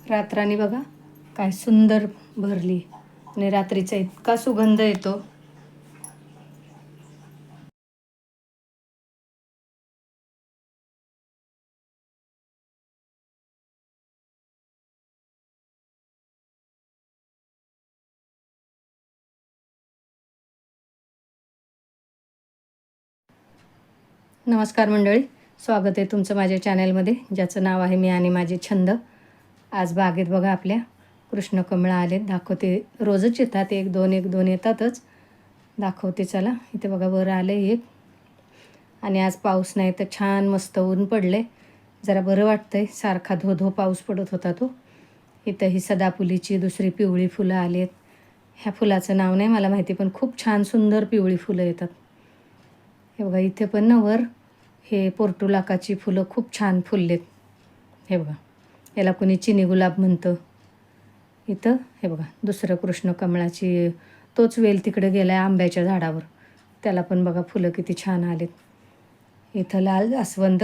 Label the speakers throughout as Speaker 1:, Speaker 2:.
Speaker 1: रात्रानी बघा काय सुंदर भरली आणि रात्रीचा इतका सुगंध येतो. नमस्कार मंडळी, स्वागत आहे तुमचं माझ्या चॅनलमध्ये, ज्याचं नाव आहे मी आणि माझे छंद. आज बागेत बघा आपल्या कृष्णकमळं आले, दाखवते. रोजच येतात, एक दोन येतातच. दाखवते चला. इथे बघा वर आले एक. आणि आज पाऊस नाही तर छान मस्त ऊन पडले, जरा बरं वाटतंय. सारखा धो पाऊस पडत होता तो. इथं ही सदाफुलीची दुसरी पिवळी फुलं आलेत. ह्या फुलाचं नाव नाही मला माहिती, पण खूप छान सुंदर पिवळी फुलं येतात. हे बघा इथे पण ना वर हे पोर्टुलाकाची फुलं खूप छान फुललेत. हे बघा, याला कोणी चिनी गुलाब म्हणतं. इथं हे बघा दुसरं कृष्णकमळाची तोच वेल तिकडे गेला आहे आंब्याच्या झाडावर, त्याला पण बघा फुलं किती छान आलेत. इथं लाल जास्वंद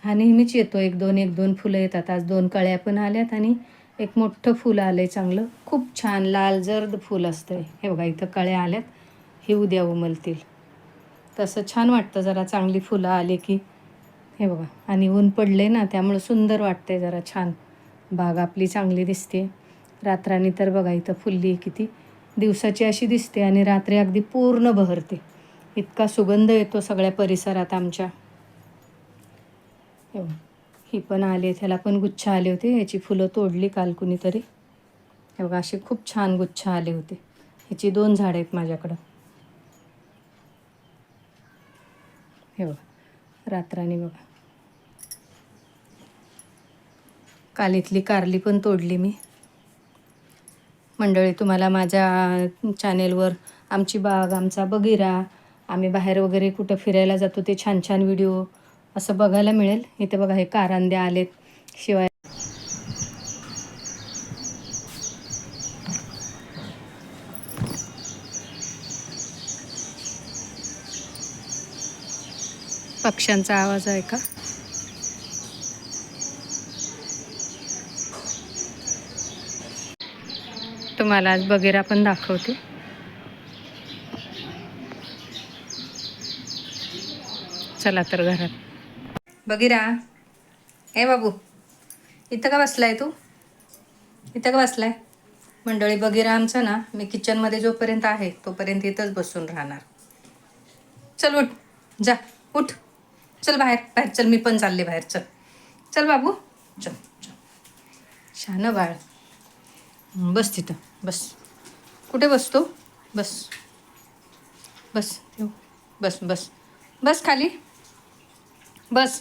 Speaker 1: हा नेहमीच येतो, एक दोन फुलं येतात. आज 2 कळ्या पण आल्यात आणि एक मोठं फुल आलं आहे चांगलं, खूप छान लाल जर्द फुल असतं. हे बघा इथं कळ्या आल्यात, हे उद्या उमलतील. तसं छान वाटतं जरा चांगली फुलं आले की. हे बघा, आणि ऊन पडले ना त्यामुळं सुंदर वाटते, जरा छान बाग आपली चांगली दिसते. रात्रानी तर बघा इथं फुलली किती, दिवसाची अशी दिसते आणि रात्री अगदी पूर्ण बहरते. इतका सुगंध येतो सगळ्या परिसरात आमच्या. हे बघा, ही पण आले, त्याला पण गुच्छ आले होते. ह्याची फुलं तोडली काल कुणीतरी. हे बघा असे खूप छान गुच्छ आले होते. ह्याची 2 झाडं आहेत माझ्याकडं. हे बघा रात्रानी बघा, काल इथली कारली पण तोडली मी. मंडळी, तुम्हाला माझ्या चॅनेलवर आमची बाग, आमचा बगिरा, आम्ही बाहेर वगैरे कुठं फिरायला जातो ते छान छान व्हिडिओ असं बघायला मिळेल. इथे बघा हे कारंदे आलेत. शिवाय पक्ष्यांचा आवाज आहे का? तुम्हाला आज बगिरा पण दाखवते. चला तर घरात. बगिरा, ए बाबू, इथं का बसलाय तू? इथं का बसलाय? मंडळी, बगिरा आमचा ना, मी किचनमध्ये जोपर्यंत आहे तोपर्यंत इथंच बसून राहणार. चल उठ, जा उठ, चल बाहेर बाहेर चल, मी पण चालले बाहेर. चल चल बाबू, चल चल. छान बाळ, बस तिथं बस. कुठे बसतो? बस बस बस बस बस खाली बस.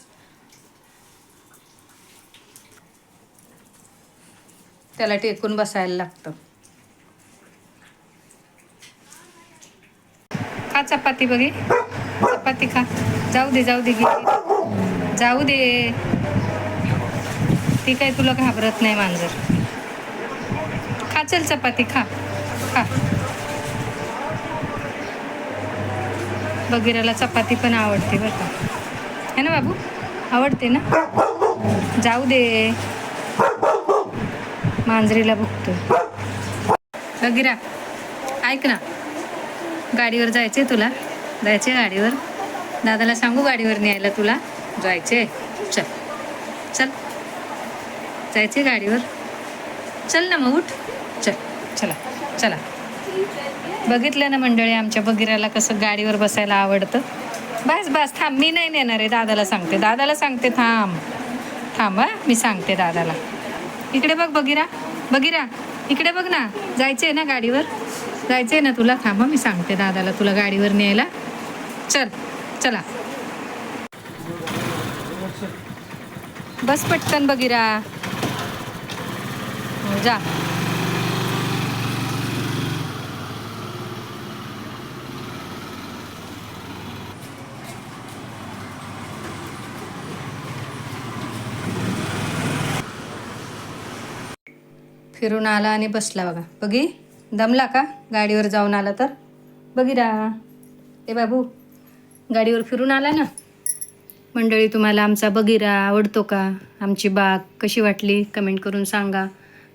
Speaker 1: त्याला टेकून बसायला लागतं. खा चपाती बघी, चपाती खा. जाऊ दे जाऊ दे जाऊ दे. ती काय तुला घाबरत नाही मांजर. खा चल चपाती खा खा. बगिराला चपाती पण आवडते बरं का, है ना बाबू? आवडते ना? जाऊ दे, मांजरीला बघतो. बगिरा ऐक ना, गाडीवर जायचे तुला? जायचे गाडीवर? दादाला सांगू गाडीवर न्यायला तुला? जायचे? चल चल, जायचे गाडीवर? चल ना मग उठ, चल चला चला. बघितलं ना मंडळी, आमच्या बगिराला कसं गाडीवर बसायला आवडतं. बस बस थांब, मी नाही नेणार आहे. दादाला सांगते थांब थांब. मी सांगते दादाला. इकडे बघ बगिरा, बगिरा इकडे बघ ना. जायचंय ना गाडीवर? जायचंय ना तुला? थांब, मी सांगते दादाला तुला गाडीवर न्यायला. चल चला, बस पटकन बगिरा, जा. फिरून आला आणि बसला बघा. बघी, दमला का गाडीवर जाऊन आला तर? बगिरा, ए बाबू, गाडीवर फिरून आला ना. मंडळी, तुम्हाला आमचा बगिरा आवडतो का? आमची बाग कशी वाटली कमेंट करून सांगा.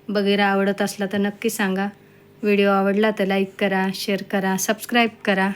Speaker 1: बघायला आवडत असला तर नक्की सांगा. व्हिडिओ आवडला तर लाईक करा, शेअर करा, सबस्क्राईब करा.